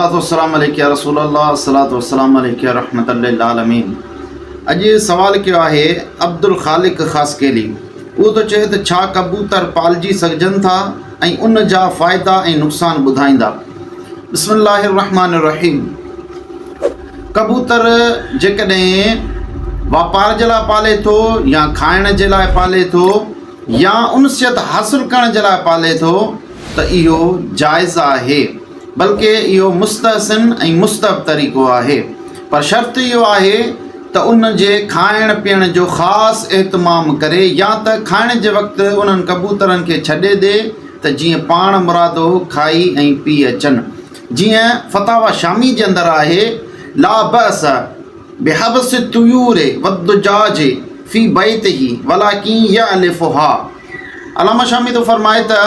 अस्सलातु वस्सलामु अलैका रसूल अल्लाह, अस्सलातु वस्सलामु अलैका रहमतुल लिल आलमीन। अॼु सवाल कयो आहे अब्दुल ख़ालिक ख़ासकेली। उहो थो चए त छा कबूतर पालजी सघजनि था ऐं उन जा फ़ाइदा ऐं नुक़सान ॿुधाईंदा। बिस्मिल्लाहिर रहमानिर रहीम। कबूतर जेकॾहिं वापार जे लाइ पाले थो या खाइण जे लाइ पाले थो या उनसियत हासिलु करण जे लाइ पाले थो त इहो जाइज़ आहे, बल्कि इहो मुस्तहसिन ऐं मुस्तहब तरीक़ो आहे। पर शर्त इहो आहे त उन जे खाइण पीअण जो ख़ासि एहतमाम करे या त खाइण जे वक़्तु उन्हनि कबूतरनि खे छॾे ॾे त जीअं पाण मुरादो खाई ऐं पी अचनि। जीअं फतावा शामी जे अंदरि आहे, ला बअस बिहब्स तुयूर वद्दुजाज फी बैतिही वलाकिन यअलिफुहा। अलामा शामी थो फरमाए त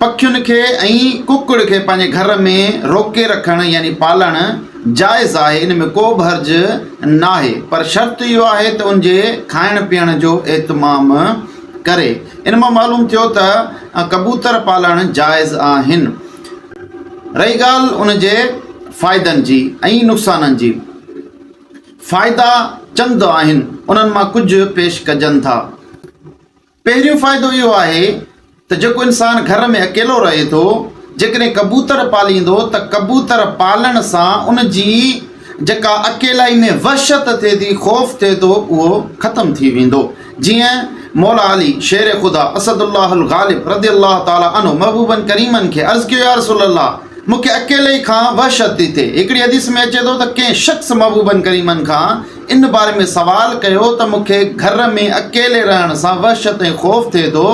पखियुनि खे ऐं कुकड़ खे पंहिंजे घर में रोके रखणु यानी पालणु जाइज़ आहे, इन में को बि हर्ज न आहे, पर शर्त इहो आहे त उनजे खाइण पीअण जो एहतमाम करे। इन मां मालूम थियो त कबूतर पालणु जाइज़ आहिनि। रही ॻाल्हि उन जे फ़ाइदनि जी ऐं नुक़साननि जी। फ़ाइदा चंद आहिनि, उन्हनि मां कुझु पेश कजनि था। पहिरियों फ़ाइदो इहो आहे त जेको इंसान घर में अकेलो रहे थो, जेकॾहिं कबूतर पालींदो त कबूतर पालण सां उन जी जेका अकेलाई में वहशत थिए थी, ख़ौफ़ थिए थो, उहो ख़तमु थी वेंदो। जीअं मौला अली शेर ख़ुदा असदुल्लाहुल गालिब रज़ियल्लाहु ताला अन्हु महबूबन करीमन खे अर्ज़ु कयो, या रसूल अल्लाह, मूंखे अकेले खां वहशत थी थिए। हिकिड़ी हदीस में अचे थो त कंहिं शख़्स महबूबन करीमन खां इन बारे में सवाल कयो त मूंखे घर में अकेले रहण सां वहशत ऐं ख़ौफ़ थिए थो।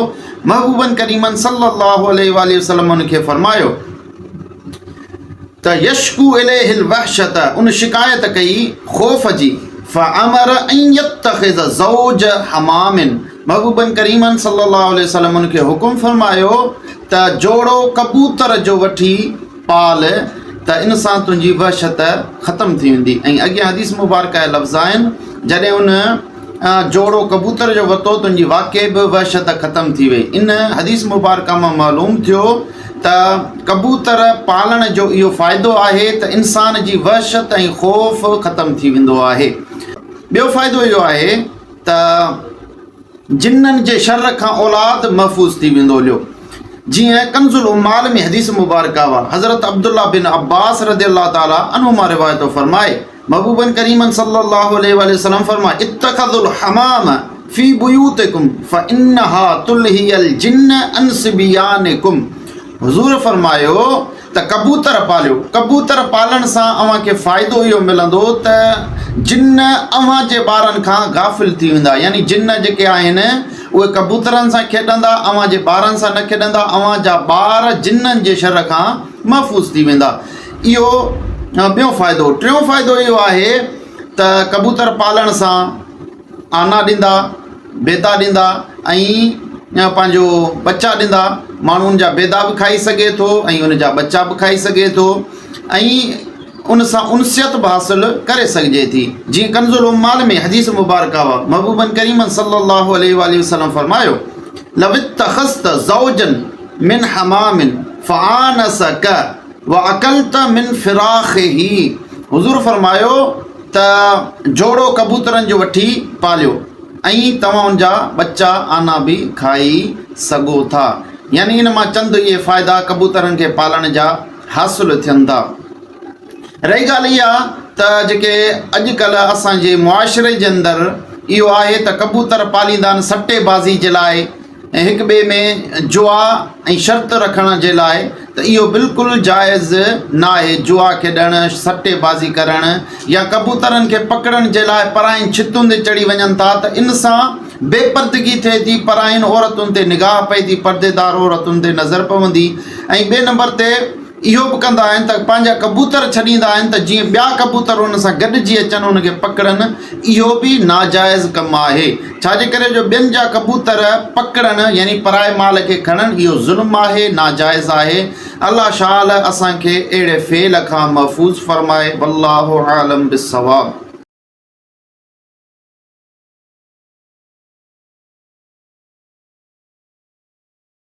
महबूबन करीमन सल्लल्लाहु अलैहि वसल्लम उनखे फरमायो त यशकू इलैहिल वहशत, उन शिकायत कई ख़ौफ़ जी। फअमर अन यत्तखिज़ ज़ौज हमामिन, महबूबन करीमन सल्लल्लाहु अलैहि वसल्लम उनखे हुकुम फरमायो त जोड़ो कबूतर जो वठी पाल, त इन सां तुंहिंजी वहशत ख़तमु थी वेंदी। ऐं अॻियां हदीस मुबारक जा लफ़्ज़ आहिनि, जॾहिं उन जोड़ो कबूतर जो वरितो तुंहिंजी वाक़ई बि वहशत ख़तमु थी वई। इन हदीस मुबारक मां मालूम थियो त कबूतर पालण जो इहो फ़ाइदो आहे त इंसान जी वहशत ऐं ख़ौफ़ ख़तमु थी वेंदो आहे। ॿियो फ़ाइदो इहो आहे त जिन्ननि जे शर खां औलाद महफ़ूज़ थी वेंदो हुयो। जीअं कंज़ुल उम्माल में हदीस मुबारक हुआ, हज़रत अब्दुल्ला बिन अब्बास रज़ियल्लाहु ताला अन्हुमा रिवायत फरमाए, महबूबन करीमन सल्लल्लाहु अलैहि वसल्लम फरमाए, इत्तखज़ुल हमाम फी बुयूतिकुम फइन्नहा तुल्हियल जिन्न अन सिबियानिकुम। हुज़ूर फरमायो त कबूतर पालियो, कबूतर पालण सां अव्हांखे फ़ाइदो इहो मिलंदो त जिन्न अव्हां जे ॿारनि खां गाफ़िल थी वेंदा। यानी जिन्न जेके आहिनि उहे कबूतरनि सां खेॾंदा, अव्हां जे ॿारनि सां न खेॾंदा, अव्हां जा ॿार जिन्ननि जे शर खां महफ़ूज़ थी वेंदा। इहो ॿियों फ़ाइदो। टियों फ़ाइदो इहो आहे त कबूतर पालण सां आना ॾींदा, बेदा ॾींदा ऐं पंहिंजो बच्चा ॾींदा। माण्हुनि जा बेदा बि खाई सघे थो ऐं उन जा बच्चा बि खाई सघे थो ऐं उन सां उनसियत बि हासिलु करे सघिजे थी। जीअं कंज़ुल उम्माल में हदीस मुबारक हुआ, महबूबन करीमन सल्लल्लाहु अलैहि वसल्लम फरमायो, लवित्तखज़्त ज़ौजन मिन हमामिन फ़आनसक व अकलत मिन फिराख़िही। हुज़ूर फरमायो त जोड़ो कबूतरनि जो वठी पालियो ऐं तव्हां उनजा बच्चा आना बि खाई सघो था। यानी इन मां चंद इहे फ़ाइदा कबूतरनि खे पालण जा हासिलु थियनि था। रही ॻाल्हि इहा त जेके अॼुकल्ह असांजे मुआशिरे जे अंदरि इहो आहे त कबूतर पालींदा आहिनि सटेबाज़ी जे लाइ ऐं हिक ॿिए में जुआ ऐं शर्त रखण जे लाइ, त इहो बिल्कुलु जाइज़ न आहे। जुआ खेॾणु, सटेबाज़ी करणु या कबूतरनि खे पकड़ण जे लाइ पराइनि छितुनि ते चढ़ी वञनि था, त इन सां बेपर्दगी थिए थी, पराइनि औरतुनि ते निगाह पए थी, पर्देदार औरतुनि ते नज़र पवंदी। ऐं ॿिए नंबर ते इहो बि कंदा आहिनि त पंहिंजा कबूतर छॾींदा आहिनि त जीअं ॿिया कबूतर उन सां गॾिजी अचनि, उनखे पकड़नि। इहो बि नाजाइज़ कमु आहे, छाजे करे जो ॿियनि जा कबूतर पकड़नि यानी पराए माल खे खणनि, इहो ज़ुल्म आहे, नाजाइज़ आहे। अल्लाह शाल असांखे अहिड़े फेल खां महफ़ूज़ फ़रमाए। वल्लाहु आलम बिस्सवाब।